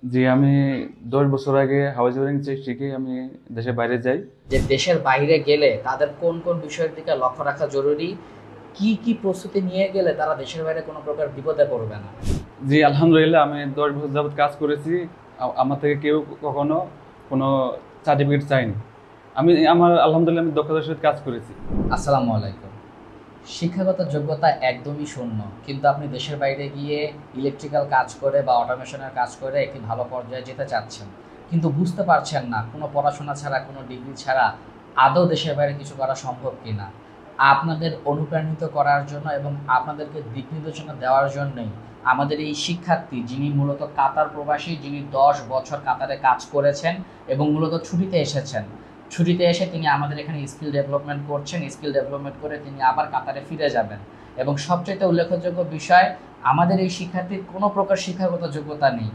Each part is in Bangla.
জি, আমি ১০ বছর আগে হাউস ওয়ারিং শিখে আমি দেশের বাইরে যাই। যে দেশের বাইরে গেলে তাদের কোন কোন বিষয়ের দিকে লক্ষ্য রাখা জরুরি, কি কি প্রস্তুতি নিয়ে গেলে তারা দেশের বাইরে কোনো প্রকার বিপদে পড়বে না? জি, আলহামদুলিল্লাহ আমি ১০ বছর যাবত কাজ করেছি। আমার থেকে কেউ কখনো কোনো সার্টিফিকেট চায়নি। আমার আলহামদুলিল্লাহ আমি দক্ষতার সহিত কাজ করেছি। আসসালামু আলাইকুম। শিক্ষাগত যোগ্যতা একদমই শূন্য, কিন্তু আপনি দেশের বাইরে গিয়ে ইলেকট্রিক্যাল কাজ করে বা অটোমেশনের কাজ করে একটি ভালো পর্যায়ে যেতে চাচ্ছেন, কিন্তু বুঝতে পারছেন না কোনো পড়াশোনা ছাড়া, কোনো ডিগ্রি ছাড়া আদৌ দেশের বাইরে কিছু করা সম্ভব কিনা। আপনাদের অনুপ্রাণিত করার জন্য এবং আপনাদেরকে দিক নির্দেশনা দেওয়ার জন্যই আমাদের এই শিক্ষার্থী, যিনি মূলত কাতার প্রবাসী, যিনি 10 বছর কাতারে কাজ করেছেন এবং মূলত ছুটিতে এসেছেন, ছুটিতে এসে তিনি আমাদের এখানে স্কিল ডেভেলপমেন্ট করছেন। স্কিল ডেভেলপমেন্ট করে তিনি আবার কাতারে ফিরে যাবেন। এবং সবচেয়ে উল্লেখযোগ্য বিষয়, আমাদের এই শিক্ষার্থীর কোনো প্রকার শিক্ষাগত যোগ্যতা নেই।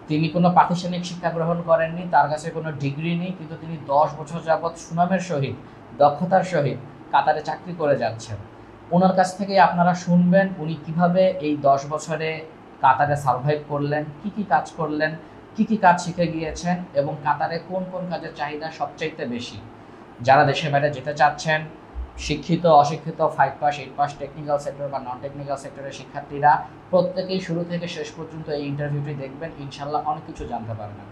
তিনি কোনো প্রাতিষ্ঠানিক শিক্ষা গ্রহণ করেননি, তার কাছে কোনো ডিগ্রি নেই, কিন্তু তিনি 10 বছর যাবৎ সুনামের সহিত, দক্ষতার সহিত কাতারে চাকরি করে যাচ্ছেন। ওনার কাছ থেকে আপনারা শুনবেন উনি কিভাবে এই 10 বছরে কাতারে সার্ভাইভ করলেন, কি কি কাজ করলেন, কি কি কাজ শিখে গিয়েছেন এবং কাতারে কোন কোন কাজের চাহিদা সবচাইতে বেশি। যারা দেশের বাইরে যেতে চাচ্ছেন, শিক্ষিত অশিক্ষিত, 5 পাস 8 পাস, টেকনিক্যাল সেক্টর বা নন টেকনিক্যাল সেক্টরের শিক্ষার্থীরা প্রত্যেকেই শুরু থেকে শেষ পর্যন্ত এই ইন্টারভিউটি দেখবেন, ইনশাল্লাহ অনেক কিছু জানতে পারবেন।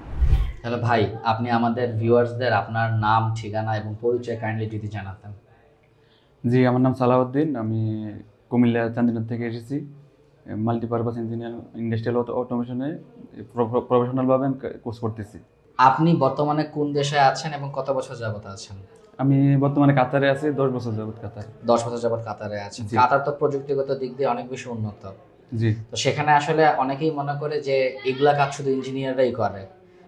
হ্যালো ভাই, আপনি আমাদের ভিউয়ার্সদের আপনার নাম, ঠিকানা এবং পরিচয় কাইন্ডলি যদি জানাতেন। জি, আমার নাম সালাউদ্দিন। আমি কুমিল্লা চান্দিনা থেকে এসেছি। মাল্টিপারপাস ইঞ্জিনিয়ার ইন্ডাস্ট্রিয়াল অটোমেশনে প্রফেশনালভাবে আমি কোর্স করতেছি। আপনি বর্তমানে কোন দেশে আছেন এবং কত বছর যাবত আছেন? আমি বর্তমানে কাতারে আছি, ১০ বছর যাবত কাতারে। 10 বছর যাবত কাতারে আছেন। জি, কাতার তো প্রযুক্তিগত দিক দিয়ে অনেক বেশি উন্নত। জি, তো সেখানে আসলে অনেকেই মনে করে যে এগুলা কাজ শুধু ইঞ্জিনিয়াররাই করে,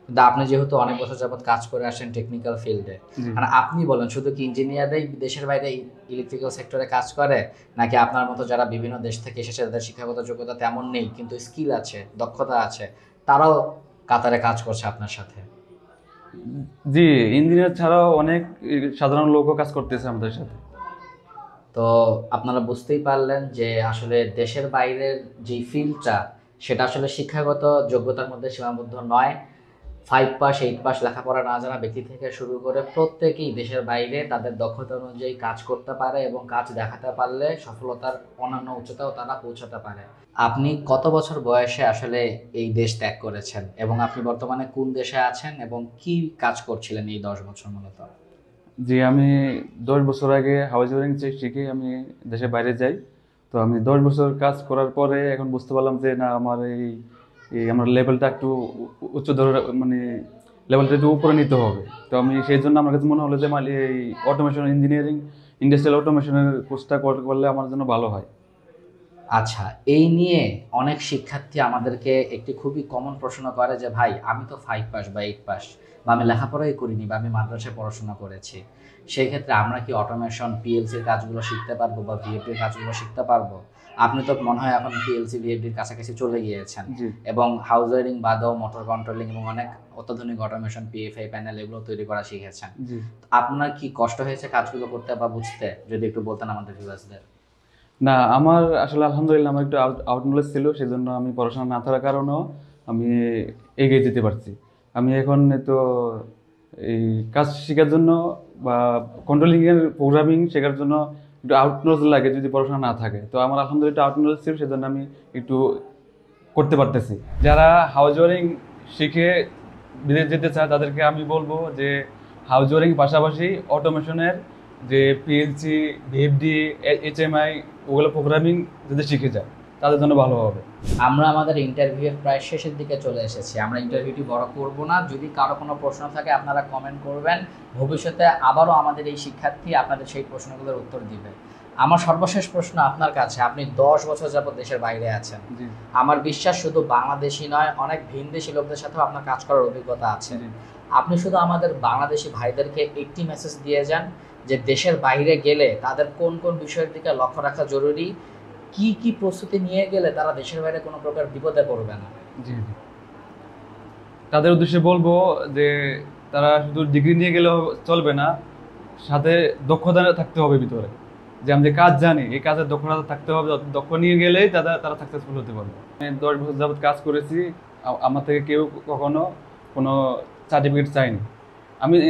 কিন্তু আপনি যেহেতু অনেক বছর যাবত কাজ করে আসেন টেকনিক্যাল ফিল্ডে, জি। মানে আপনি বলেন শুধু কি ইঞ্জিনিয়াররাই দেশের বাইরে ইলেকট্রিক্যাল সেক্টরে কাজ করে, নাকি আপনার মতো যারা বিভিন্ন দেশ থেকে এসেছে তাদের শিক্ষাগত যোগ্যতা তেমন নেই কিন্তু স্কিল আছে, দক্ষতা আছে, তারাও কাতারে কাজ করছে আপনার সাথে? জি, ইঞ্জিনিয়ার ছাড়াও অনেক সাধারণ লোকও কাজ করতেছে আমাদের সাথে। তো আপনারা বুঝতেই পারলেন যে আসলে দেশের বাইরের যেই ফিল্ডটা, সেটা আসলে শিক্ষাগত যোগ্যতার মধ্যে সীমাবদ্ধ নয়। 5 পাস 8 পাস লেখাপড়া না জানা ব্যক্তি থেকে শুরু করে প্রত্যেকেই দেশের বাইরে তাদের দক্ষতা অনুযায়ী কাজ করতে পারে এবং কাজ দেখাতে পারলে সফলতার অন্যান্য উচ্চতাও তারা পৌঁছাতে পারে। আপনি কত বছর বয়সে আসলে এই দেশ ত্যাগ করেছেন এবং আপনি বর্তমানে কোন দেশে আছেন এবং কি কাজ করছিলেন এই 10 বছর মূলত? জি, আমি ১০ বছর আগে হাউস ওয়ারিং শিখে আমি দেশের বাইরে যাই। তো আমি ১০ বছর কাজ করার পরে এখন বুঝতে পারলাম যে না, আমার এই এই আমার লেভেলটা একটু উচ্চ ধরনের, মানে লেভেলটা একটু উপরে নিতে হবে। তো আমি সেই জন্য আমার কাছে মনে হলো যে আমার এই অটোমেশন ইঞ্জিনিয়ারিং, ইন্ডাস্ট্রিয়াল অটোমেশনের কোর্সটা করলে আমার জন্য ভালো হয়। আচ্ছা, এই নিয়ে অনেক শিক্ষার্থী আমাদেরকে একটি খুবই কমন প্রশ্ন করে যে ভাই, আমি তো 5 পাস বা 8 পাস, বা আমি লেখাপড়াই করিনি, বা আমি মাদ্রাসায় পড়াশোনা করেছি, সেই ক্ষেত্রে আমরা কি অটোমেশন পিএলসির কাজগুলো শিখতে পারবো বা ভিএফডির কাজগুলো শিখতে পারবো? আপনি তো মনে হয় এখন পিএলসি ভিএফডির কাছাকাছি চলে গিয়েছেন জি, এবং হাউস ওয়ারিং বাদেও মোটর কন্ট্রোলিং এবং অনেক অত্যাধুনিক অটোমেশন পিএফআই প্যানেল এগুলো তৈরি করা শিখেছেন। জি। আপনার কি কষ্ট হয়েছে কাজগুলো করতে বা বুঝতে? যদি একটু বলতেন আমাদের ভিউয়ার্সদের। না, আমার আসলে আলহামদুলিল্লাহ আমার একটু আউট নলেজ ছিল, সেজন্য আমি পড়াশোনা না থাকার কারণেও আমি এগিয়ে যেতে পারছি। আমি এখন তো এই কাজ শেখার জন্য বা কন্ট্রোলিং এর প্রোগ্রামিং শেখার জন্য একটু আউট নলেজ লাগে যদি পড়াশোনা না থাকে। তো আমার আলহামদুলিল্লাহ আউট নলেজ ছিল, সেজন্য আমি একটু করতে পারতেছি। যারা হাউস ওয়ারিং শিখে বিদেশ যেতে চায় তাদেরকে আমি বলবো যে হাউস ওয়ারিং পাশাপাশি অটোমেশনের যে পিএলসি, ভিএফডি, এইচএমআই, ওগুলো প্রোগ্রামিং যদি শিখে যায় তাদের জন্য ভালো হবে। আমরা আমাদের ইন্টারভিউয়ের প্রায় শেষের দিকে চলে এসেছি। আমরা ইন্টারভিউটি বড় করব না। যদি কারো কোনো প্রশ্ন থাকে আপনারা কমেন্ট করবেন। ভবিষ্যতে আবারও আমাদের এই শিক্ষার্থী আপনাদের সেই প্রশ্নগুলোর উত্তর দিবে। আমার সর্বশেষ প্রশ্ন আপনার কাছে, আপনি 10 বছর যাবত দেশের বাইরে আছেন। জি, আমার বিশ্বাস শুধু বাংলাদেশি নয়, অনেক ভিনদেশি লোকদের সাথেও আপনার কাজ করার অভিজ্ঞতা আছে। জি। আপনি শুধু আমাদের বাংলাদেশি ভাইদেরকে একটি মেসেজ দিয়ে যান যে দেশের বাইরে গেলে তাদের কোন কোন বিষয়ের দিকে লক্ষ্য রাখা জরুরি, কি কি প্রস্তুতি নিয়ে গেলে তারা দেশের বাইরে কোনো প্রকার বিপদে পড়বে না। জি, জি। তাদের উদ্দেশ্যে বলবো যে তারা শুধু ডিগ্রি নিয়ে গেলেও চলবে না, সাথে দক্ষতা থাকতে হবে ভিতরে। যে আমি যে কাজ জানি এই কাজের দক্ষতা থাকতে হবে, দক্ষ নিয়ে গেলেই তারা সাকসেসফুল হতে পারবে। আমি ১০ বছর যাবত কাজ করেছি। আমার থেকে কেউ কখনো কোনো সার্টিফিকেট চায়নি।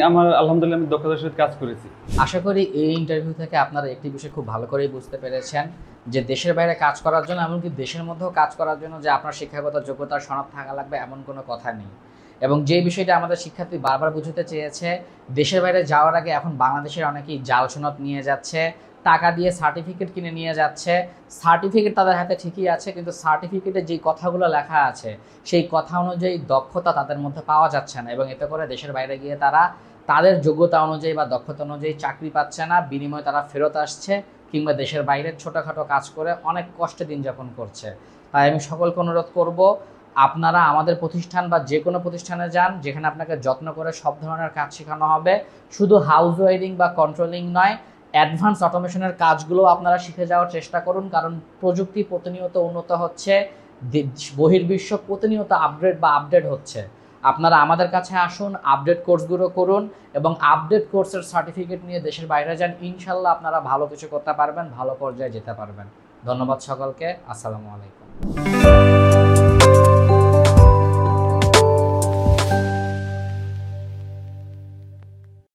আমার আলহামদুলিল্লাহ আমি দক্ষতার সহিত কাজ করেছি। আশা করি এই ইন্টারভিউ থেকে আপনারা একটি বিষয় খুব ভালো করেই বুঝতে পেরেছেন যে দেশের বাইরে কাজ করার জন্য, এমনকি দেশের মধ্যেও কাজ করার জন্য যে আপনার শিক্ষাগত যোগ্যতার সনদ থাকা লাগবে এমন কোনো কথা নেই। এবং যে বিষয়টা আমাদের শিক্ষার্থী বারবার বুঝতে চেয়েছে, দেশের বাইরে যাওয়ার আগে এখন বাংলাদেশের অনেকেই জাল সনদ নিয়ে যাচ্ছে, টাকা দিয়ে সার্টিফিকেট কিনে নিয়ে যাচ্ছে। সার্টিফিকেট তাদের হাতে ঠিকই আছে, কিন্তু সার্টিফিকেটে যেই কথাগুলো লেখা আছে সেই কথা অনুযায়ী দক্ষতা তাদের মধ্যে পাওয়া যাচ্ছে না, এবং এতে করে দেশের বাইরে গিয়ে তারা তাদের যোগ্যতা অনুযায়ী বা দক্ষতা অনুযায়ী চাকরি পাচ্ছে না, বিনিময়ে তারা ফেরত আসছে কিংবা দেশের বাইরে ছোটোখাটো কাজ করে অনেক কষ্টে দিন যাপন করছে। তাই আমি সকলকে অনুরোধ করব, আপনারা আমাদের প্রতিষ্ঠান বা যে কোনো প্রতিষ্ঠানে যান যেখানে আপনাকে যত্ন করে সব ধরনের কাজ শেখানো হবে। শুধু হাউস ওয়ারিং বা কন্ট্রোলিং নয়, অ্যাডভান্স অটোমেশনের কাজগুলো আপনারা শিখে যাওয়ার চেষ্টা করুন, কারণ প্রযুক্তি প্রতিনিয়ত উন্নত হচ্ছে, বহির্বিশ্ব প্রতিনিয়ত আপডেট হচ্ছে। আপনারা আমাদের কাছে আসুন, আপডেট কোর্সগুলো করুন এবং আপডেট কোর্সের সার্টিফিকেট নিয়ে দেশের বাইরে যান। ইনশাল্লাহ আপনারা ভালো কিছু করতে পারবেন, ভালো পর্যায়ে যেতে পারবেন। ধন্যবাদ সকলকে। আসসালামু আলাইকুম।